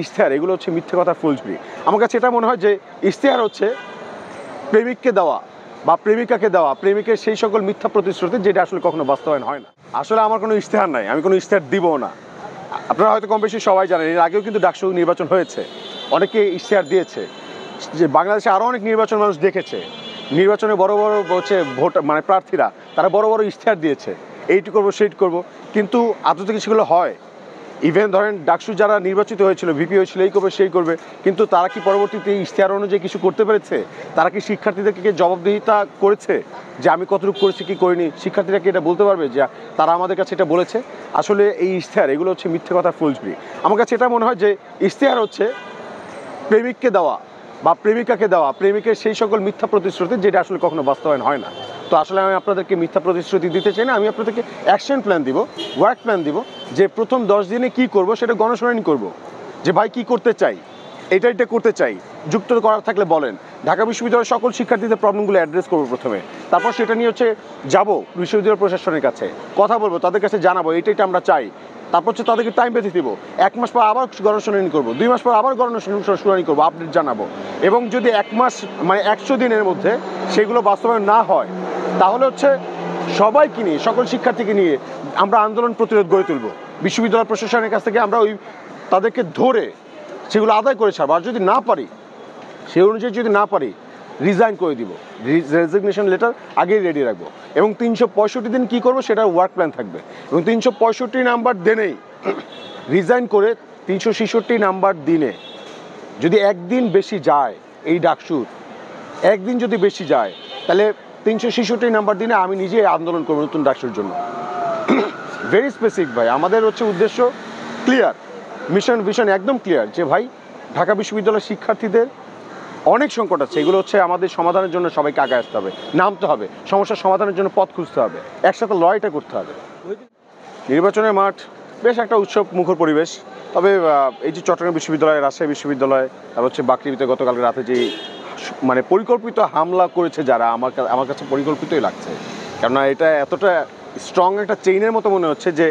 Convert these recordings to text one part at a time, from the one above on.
ইশতেহার এগুলো হচ্ছে মিথ্যে কথা ফুলঝুরি। আমার কাছে এটা মনে হয় যে ইশতেহার হচ্ছে প্রেমিককে দেওয়া বা প্রেমিকাকে দেওয়া প্রেমিকের সেই সকল মিথ্যা প্রতিশ্রুতি যেটা আসলে কখনো বাস্তবায়ন হয় না। আসলে আমার কোনো ইশতেহার নাই, আমি কোনো ইশতেহার দিবও না। আপনারা হয়তো কম বেশি সবাই জানেন, এর আগেও কিন্তু ডাকসু নির্বাচন হয়েছে, অনেকে ইশতেহার দিয়েছে। যে বাংলাদেশে আরও অনেক নির্বাচন মানুষ দেখেছে, নির্বাচনে বড় বড় হচ্ছে ভোট মানে প্রার্থীরা তারা বড় বড় ইশতেহার দিয়েছে, এইটি করবো সেইটি করবো, কিন্তু আদৌ থেকে সেগুলো হয়? ইভেন ধরেন ডাকসু যারা নির্বাচিত হয়েছিল, ভিপি হয়েছিল, এই করবে সেই করবে, কিন্তু তারা কি পরবর্তীতে ইশতেহার অনুযায়ী কিছু করতে পেরেছে? তারা কি শিক্ষার্থীদেরকে জবাবদিহিতা করেছে যে আমি কতটুকু করেছি কি করিনি? শিক্ষার্থীরা কি এটা বলতে পারবে যে তারা আমাদের কাছে এটা বলেছে? আসলে এই ইশতেহার এগুলো হচ্ছে মিথ্যে কথা ফুলঝুরি। আমার কাছে এটা মনে হয় যে ইশতেহার হচ্ছে প্রেমিককে দেওয়া বা প্রেমিকাকে দেওয়া প্রেমিকের সেই সকল মিথ্যা প্রতিশ্রুতি যেটা আসলে কখনো বাস্তবায়ন হয় না। তো আসলে আমি আপনাদেরকে মিথ্যা প্রতিশ্রুতি দিতে চাই না, আমি আপনাদেরকে অ্যাকশন প্ল্যান দিব, ওয়ার্ক প্ল্যান দিব, যে প্রথম 10 দিনে কি করব সেটা গণশুনানি করব, যে ভাই কি করতে চাই, এটা করতে চাই, যুক্ত করার থাকলে বলেন। ঢাকা বিশ্ববিদ্যালয়ের সকল শিক্ষার্থীদের প্রবলেমগুলো অ্যাড্রেস করবো প্রথমে, তারপর সেটা নিয়ে হচ্ছে যাব বিশ্ববিদ্যালয় প্রশাসনের কাছে, কথা বলবো, তাদের কাছে জানাবো এইটা আমরা চাই। তারপর হচ্ছে তাদেরকে টাইম বেঁধে দিব, 1 মাস পর আবার গণশুনানি করবো, 2 মাস পর আবার গণশুনানি করবো, আপডেট জানাবো। এবং যদি 1 মাস মানে 100 দিনের মধ্যে সেগুলো বাস্তবায়ন না হয়, তাহলে হচ্ছে সবাইকে নিয়ে, সকল শিক্ষার্থীকে নিয়ে আমরা আন্দোলন প্রতিরোধ গড়ে তুলব। বিশ্ববিদ্যালয় প্রশাসনের কাছ থেকে আমরা তাদেরকে ধরে সেগুলো আদায় করে ছাড়বো। আর যদি না পারি, সেই অনুযায়ী যদি না পারি, রিজাইন করে দিব, রেজিগনেশন লেটার আগেই রেডি রাখবো। এবং 365 দিন কী করবো সেটার ওয়ার্ক প্ল্যান থাকবে। এবং 365 নাম্বার দিনেই রিজাইন করে 366 নাম্বার দিনে যদি একদিন বেশি যায়, এই ডাকসুর একদিন যদি বেশি যায়, তাহলে 366 নাম্বার দিনে আমি নিজেই আন্দোলন করবো নতুন ডাকসুর জন্য। ভেরি স্পেসিফিক ভাই, আমাদের হচ্ছে উদ্দেশ্য ক্লিয়ার, মিশন ভিশন একদম ক্লিয়ার, যে ভাই ঢাকা বিশ্ববিদ্যালয়ের শিক্ষার্থীদের অনেক সংকট আছে, এগুলো হচ্ছে আমাদের সমাধানের জন্য সবাইকে আগে আসতে হবে, নামতে হবে, সমস্যার সমাধানের জন্য পথ খুঁজতে হবে, একসাথে লড়াইটা করতে হবে। নির্বাচনের মাঠ বেশ একটা উৎসব মুখর পরিবেশ। তবে এই যে চট্টগ্রাম বিশ্ববিদ্যালয়, রাজশাহী বিশ্ববিদ্যালয়, তারপর হচ্ছে বাকলিতে গতকাল রাতে যে মানে পরিকল্পিত হামলা করেছে যারা, আমার কাছে পরিকল্পিতই লাগছে। কেননা এটা এতটা স্ট্রং একটা চেইনের মতো মনে হচ্ছে যে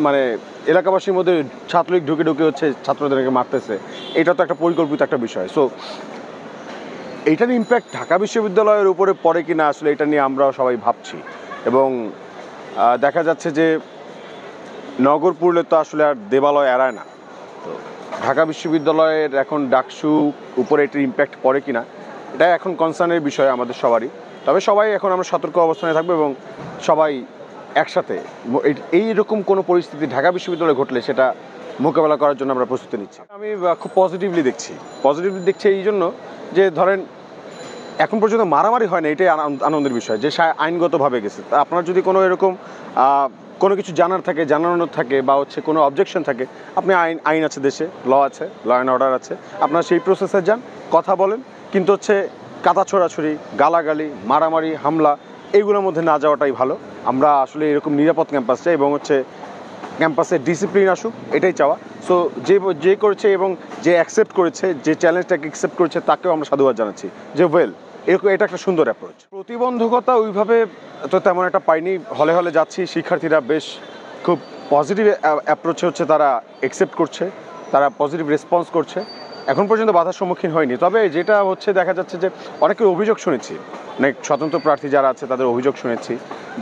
মানে এলাকাবাসীর মধ্যে ছাত্রলীগ ঢুকে হচ্ছে ছাত্রদেরকে মারতেছে। এটা তো একটা পরিকল্পিত একটা বিষয়। সো এইটার ইম্প্যাক্ট ঢাকা বিশ্ববিদ্যালয়ের উপরে পড়ে কিনা আসলে এটা নিয়ে আমরা সবাই ভাবছি। এবং দেখা যাচ্ছে যে নগর পুরলে তো আসলে আর দেবালয় এড়ায় না। তো ঢাকা বিশ্ববিদ্যালয়ের এখন ডাকসু উপরে এটার ইম্প্যাক্ট পড়ে কিনা, এটা এখন কনসার্নের বিষয় আমাদের সবারই। তবে সবাই এখন আমরা সতর্ক অবস্থানে থাকবো এবং সবাই একসাথে এইরকম কোনো পরিস্থিতি ঢাকা বিশ্ববিদ্যালয়ে ঘটলে সেটা মোকাবেলা করার জন্য আমরা প্রস্তুতি নিচ্ছি। আমি খুব পজিটিভলি দেখছি এই জন্য যে ধরেন এখন পর্যন্ত মারামারি হয় না, এটাই আনন্দের বিষয় যে আইনগতভাবে গেছে। আপনার যদি কোনো এরকম কোনো কিছু জানানোর থাকে বা হচ্ছে কোনো অবজেকশন থাকে, আপনি আইন আছে দেশে, ল আছে, ল অ্যান্ড অর্ডার আছে, আপনার সেই প্রসেসে যান, কথা বলেন। কিন্তু হচ্ছে কাদা ছোড়াছুড়ি, গালাগালি, মারামারি, হামলা এইগুলোর মধ্যে না যাওয়াটাই ভালো। আমরা আসলে এরকম নিরাপদ ক্যাম্পাস চাই এবং হচ্ছে ক্যাম্পাসে ডিসিপ্লিন আসুক, এটাই চাওয়া। সো যে করেছে এবং যে অ্যাকসেপ্ট করেছে, যে চ্যালেঞ্জটাকে অ্যাকসেপ্ট করেছে, তাকেও আমরা সাধুবাদ জানাচ্ছি যে এরকম এটা একটা সুন্দর অ্যাপ্রোচ। প্রতিবন্ধকতা ওইভাবে তো তেমন একটা পাইনি, হলে যাচ্ছি, শিক্ষার্থীরা বেশ খুব পজিটিভ অ্যাপ্রোচে হচ্ছে তারা অ্যাকসেপ্ট করছে, তারা পজিটিভ রেসপন্স করছে, এখন পর্যন্ত বাধার সম্মুখীন হয়নি। তবে যেটা হচ্ছে দেখা যাচ্ছে যে অনেকের অভিযোগ শুনেছি, অনেক স্বতন্ত্র প্রার্থী যারা আছে তাদের অভিযোগ শুনেছি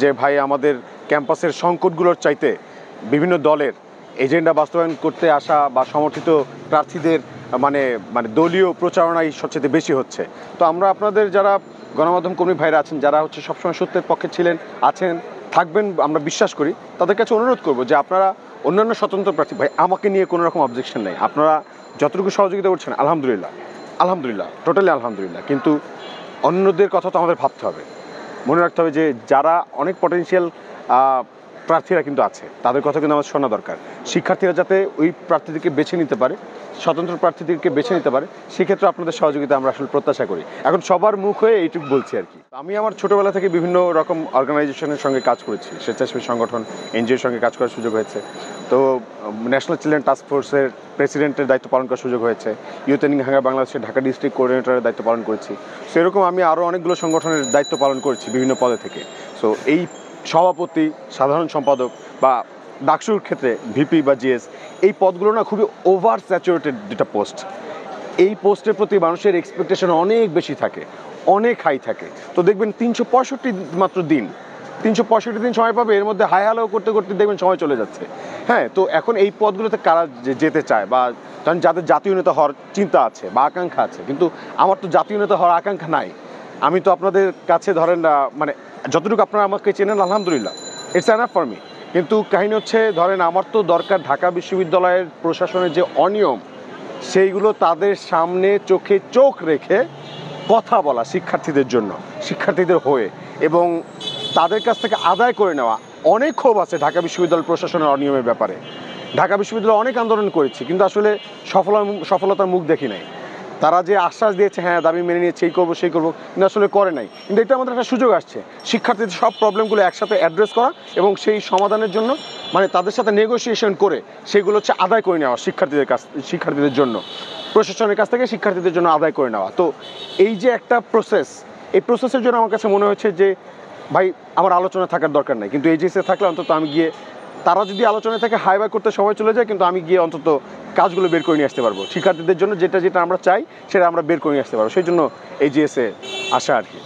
যে ভাই আমাদের ক্যাম্পাসের সংকটগুলোর চাইতে বিভিন্ন দলের এজেন্ডা বাস্তবায়ন করতে আসা বা সমর্থিত প্রার্থীদের মানে দলীয় প্রচারণাই সবচেয়ে বেশি হচ্ছে। তো আমরা আপনাদের যারা গণমাধ্যম কর্মী ভাইরা আছেন, যারা হচ্ছে সবসময় সত্যের পক্ষে ছিলেন, আছেন, থাকবেন, আমরা বিশ্বাস করি, তাদের কাছে অনুরোধ করব যে আপনারা অন্যান্য স্বতন্ত্র প্রার্থী ভাই, আমাকে নিয়ে কোনো রকম অবজেকশন নেই, আপনারা যতটুকু সহযোগিতা করছেন আলহামদুলিল্লাহ টোটালি আলহামদুলিল্লাহ, কিন্তু অন্যদের কথা তো আমাদের ভাবতে হবে, মনে রাখতে হবে যে যারা অনেক পটেনশিয়াল প্রার্থীরা কিন্তু আছে, তাদের কথা কিন্তু আমাদের শোনা দরকার। শিক্ষার্থীরা যাতে ওই প্রার্থীদেরকে বেছে নিতে পারে, স্বতন্ত্র প্রার্থীদেরকে বেছে নিতে পারে, সেক্ষেত্রে আপনাদের সহযোগিতা আমরা আসলে প্রত্যাশা করি। এখন সবার মুখ হয়ে এইটুকু বলছি আর কি। আমি আমার ছোটোবেলা থেকে বিভিন্ন রকম অর্গানাইজেশনের সঙ্গে কাজ করেছি, স্বেচ্ছাসেবী সংগঠন, এনজিওর সঙ্গে কাজ করার সুযোগ হয়েছে। তো ন্যাশনাল চিলড্রেন টাস্ক ফোর্সের প্রেসিডেন্টের দায়িত্ব পালন করার সুযোগ হয়েছে, ইউথ এন্ড হাঙ্গার বাংলাদেশের ঢাকা ডিস্ট্রিক্ট কোঅর্ডিনেটরের দায়িত্ব পালন করেছি। সো এরকম আমি আরও অনেকগুলো সংগঠনের দায়িত্ব পালন করেছি বিভিন্ন পদে থেকে। সো এই সভাপতি, সাধারণ সম্পাদক বা ডাকসুর ক্ষেত্রে ভিপি বা জিএস এই পদগুলো না খুবই ওভার স্যাচুরেটেড যেটা পোস্ট, এই পোস্টের প্রতি মানুষের এক্সপেকটেশন অনেক বেশি থাকে, অনেক হাই থাকে। তো দেখবেন 365 মাত্র দিন, 365 দিন সময় পাবে, এর মধ্যে হাই হ্যালো করতে করতে দেখবেন সময় চলে যাচ্ছে। হ্যাঁ, তো এখন এই পদগুলোতে কারা যেতে চায় বা যাদের জাতীয় নেতা হওয়ার চিন্তা আছে বা আকাঙ্ক্ষা আছে, কিন্তু আমার তো জাতীয় নেতা হওয়ার আকাঙ্ক্ষা নাই। আমি তো আপনাদের কাছে ধরেন মানে যতটুকু আপনারা আমাকে চেনেন আলহামদুলিল্লাহ, ইটস এনাফ ফর মি। কিন্তু কাহিনী হচ্ছে ধরেন আমার তো দরকার ঢাকা বিশ্ববিদ্যালয়ের প্রশাসনের যে অনিয়ম সেইগুলো তাদের সামনে চোখে চোখ রেখে কথা বলা শিক্ষার্থীদের জন্য, শিক্ষার্থীদের হয়ে, এবং তাদের কাছ থেকে আদায় করে নেওয়া। অনেক ক্ষোভ আছে ঢাকা বিশ্ববিদ্যালয় প্রশাসনের অনিয়মের ব্যাপারে। ঢাকা বিশ্ববিদ্যালয়ে অনেক আন্দোলন করেছি কিন্তু আসলে সফলতার মুখ দেখি নাই। তারা যে আশ্বাস দিয়েছে হ্যাঁ দাবি মেনে নিয়েছে, এই করবো সেই করবো, কিন্তু আসলে করে নাই। কিন্তু এটা আমাদের একটা সুযোগ আসছে শিক্ষার্থীদের সব প্রবলেমগুলো একসাথে অ্যাড্রেস করা এবং সেই সমাধানের জন্য মানে তাদের সাথে নেগোসিয়েশন করে সেগুলো হচ্ছে আদায় করে নেওয়া শিক্ষার্থীদের জন্য, প্রশাসনের কাছ থেকে শিক্ষার্থীদের জন্য আদায় করে নেওয়া। তো এই যে একটা প্রসেস, এই প্রসেসের জন্য আমার কাছে মনে হয়েছে যে ভাই আমার আলোচনা থাকার দরকার নাই, কিন্তু এইচএসে থাকলে অন্তত আমি গিয়ে, তারা যদি আলোচনায় থাকে হাই বাই করতে সময় চলে যায়, কিন্তু আমি গিয়ে অন্তত কাজগুলো বের করে নিয়ে আসতে পারবো, শিক্ষার্থীদের জন্য যেটা যেটা আমরা চাই সেটা আমরা বের করে নিয়ে আসতে পারবো। সেই জন্য এইচএসে আসা আর কি।